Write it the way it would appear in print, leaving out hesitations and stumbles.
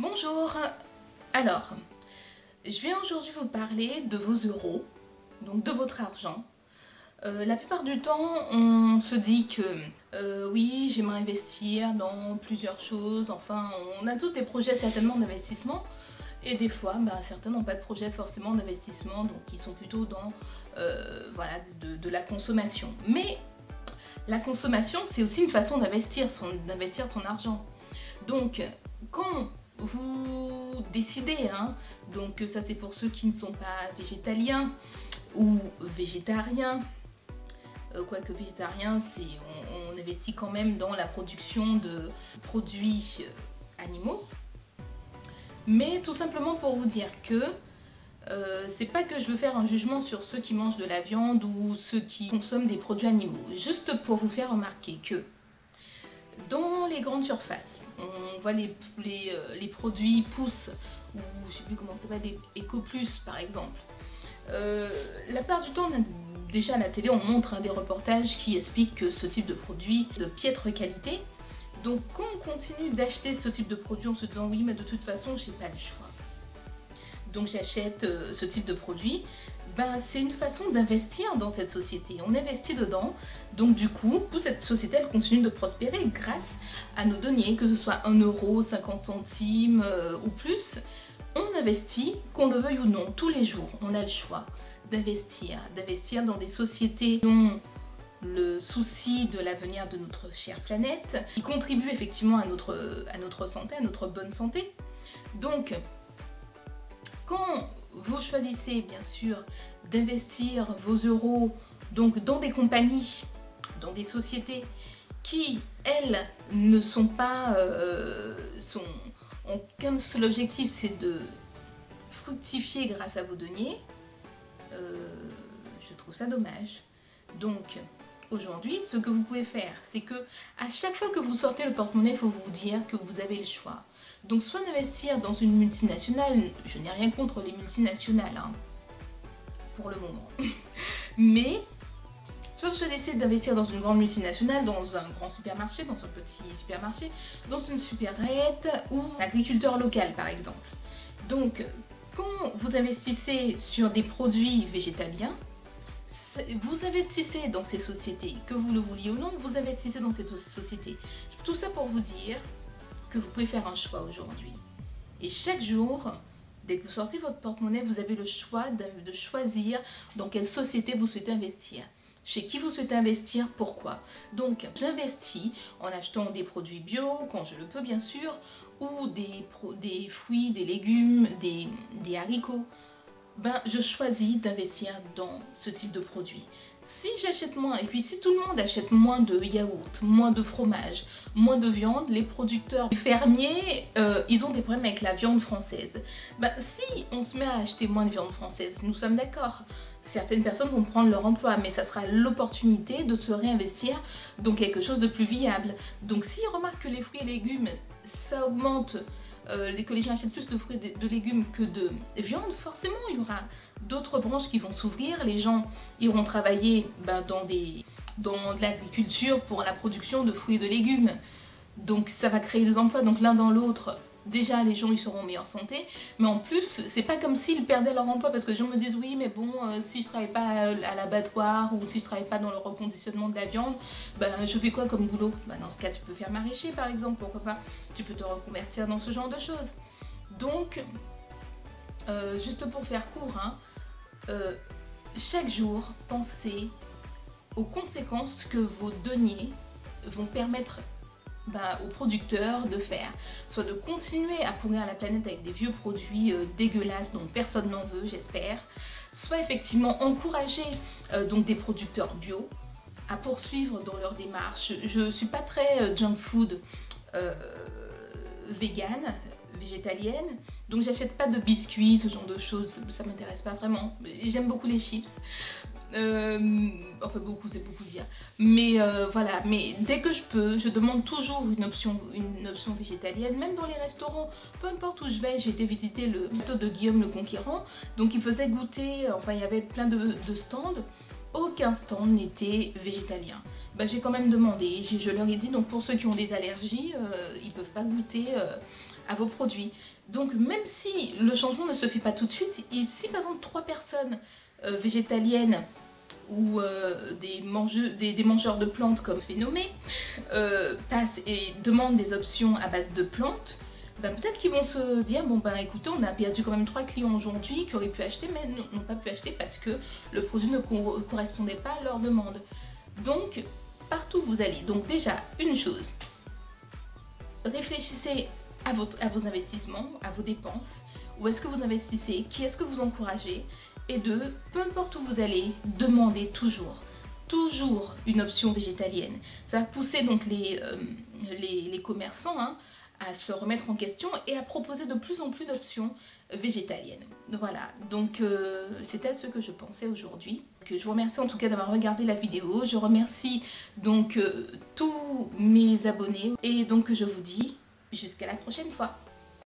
Bonjour, alors je vais aujourd'hui vous parler de vos euros, donc de votre argent. La plupart du temps on se dit que oui, j'aimerais investir dans plusieurs choses, enfin on a tous des projets certainement d'investissement et des fois certains n'ont pas de projet forcément d'investissement, donc ils sont plutôt dans voilà, de la consommation. Mais la consommation, c'est aussi une façon d'investir son argent. Donc quand vous décidez, donc ça c'est pour ceux qui ne sont pas végétaliens ou végétariens, quoique végétarien, on investit quand même dans la production de produits animaux, mais tout simplement pour vous dire que c'est pas que je veux faire un jugement sur ceux qui mangent de la viande ou ceux qui consomment des produits animaux, juste pour vous faire remarquer que dans les grandes surfaces, on voit les produits poussent, ou je sais plus comment ça s'appelle, des Ecoplus par exemple. La plupart du temps, déjà à la télé, on montre des reportages qui expliquent que ce type de produit est de piètre qualité. Donc quand on continue d'acheter ce type de produit en se disant oui, mais de toute façon, j'ai pas le choix, donc j'achète ce type de produit, c'est une façon d'investir dans cette société. On investit dedans, donc du coup, cette société elle continue de prospérer grâce à nos deniers, que ce soit 1 euro, 50 centimes ou plus. On investit, qu'on le veuille ou non, tous les jours, on a le choix d'investir dans des sociétés qui ont le souci de l'avenir de notre chère planète, qui contribuent effectivement à notre santé, à notre bonne santé. Donc, quand vous choisissez bien sûr d'investir vos euros donc dans des compagnies, dans des sociétés qui elles ne sont pas ont qu'un seul objectif, c'est de fructifier grâce à vos deniers, je trouve ça dommage. Donc aujourd'hui, ce que vous pouvez faire, c'est que à chaque fois que vous sortez le porte-monnaie, il faut vous dire que vous avez le choix. Donc soit d'investir dans une multinationale, je n'ai rien contre les multinationales, pour le moment. Mais soit vous choisissez d'investir dans une grande multinationale, dans un grand supermarché, dans un petit supermarché, dans une supérette ou un agriculteur local par exemple. Donc quand vous investissez sur des produits végétaliens, vous investissez dans ces sociétés, que vous le vouliez ou non, vous investissez dans cette société. Tout ça pour vous dire que vous pouvez faire un choix aujourd'hui. Et chaque jour, dès que vous sortez votre porte-monnaie, vous avez le choix de choisir dans quelle société vous souhaitez investir. Chez qui vous souhaitez investir, pourquoi. Donc j'investis en achetant des produits bio, quand je le peux bien sûr, ou des fruits, des légumes, des haricots. Je choisis d'investir dans ce type de produit. Si j'achète moins, et puis si tout le monde achète moins de yaourt, moins de fromage, moins de viande, les producteurs, les fermiers, ils ont des problèmes avec la viande française. Si on se met à acheter moins de viande française, nous sommes d'accord. Certaines personnes vont prendre leur emploi, mais ça sera l'opportunité de se réinvestir dans quelque chose de plus viable. Donc s'ils remarquent que les fruits et légumes, ça augmente, que les gens achètent plus de fruits et de légumes que de viande, forcément il y aura d'autres branches qui vont s'ouvrir, les gens iront travailler dans de l'agriculture pour la production de fruits et de légumes, donc ça va créer des emplois, donc l'un dans l'autre. Déjà les gens ils seront en meilleure santé, mais en plus c'est pas comme s'ils perdaient leur emploi, parce que les gens me disent oui mais bon si je travaille pas à l'abattoir ou si je travaille pas dans le reconditionnement de la viande, je fais quoi comme boulot? Dans ce cas tu peux faire maraîcher par exemple, pourquoi pas, tu peux te reconvertir dans ce genre de choses. Donc juste pour faire court, chaque jour pensez aux conséquences que vos deniers vont permettre aux producteurs de faire, soit de continuer à pourrir la planète avec des vieux produits dégueulasses dont personne n'en veut, j'espère, soit effectivement encourager donc des producteurs bio à poursuivre dans leur démarche. Je ne suis pas très junk food vegan, végétalienne, donc j'achète pas de biscuits, ce genre de choses, ça m'intéresse pas vraiment. J'aime beaucoup les chips. Enfin beaucoup, c'est beaucoup dire, mais voilà, mais dès que je peux, je demande toujours une option végétalienne, même dans les restaurants, peu importe où je vais. J'ai été visiter le château de Guillaume le Conquérant, donc il faisait goûter, enfin il y avait plein de stands, aucun stand n'était végétalien. J'ai quand même demandé, je leur ai dit, donc pour ceux qui ont des allergies, ils peuvent pas goûter à vos produits. Donc même si le changement ne se fait pas tout de suite, si par exemple 3 personnes végétaliennes ou des mangeurs de plantes comme Phénomé passent et demandent des options à base de plantes, ben, peut-être qu'ils vont se dire, bon ben écoutez, on a perdu quand même 3 clients aujourd'hui qui auraient pu acheter mais n'ont pas pu acheter parce que le produit ne correspondait pas à leur demande. Donc partout où vous allez, donc déjà une chose, réfléchissez à vos investissements, à vos dépenses, où est-ce que vous investissez, qui est-ce que vous encouragez, et deux, peu importe où vous allez, demandez toujours une option végétalienne. Ça va pousser donc les commerçants à se remettre en question et à proposer de plus en plus d'options végétaliennes. Voilà, donc c'était ce que je pensais aujourd'hui. Je vous remercie en tout cas d'avoir regardé la vidéo. Je remercie donc tous mes abonnés et donc je vous dis jusqu'à la prochaine fois.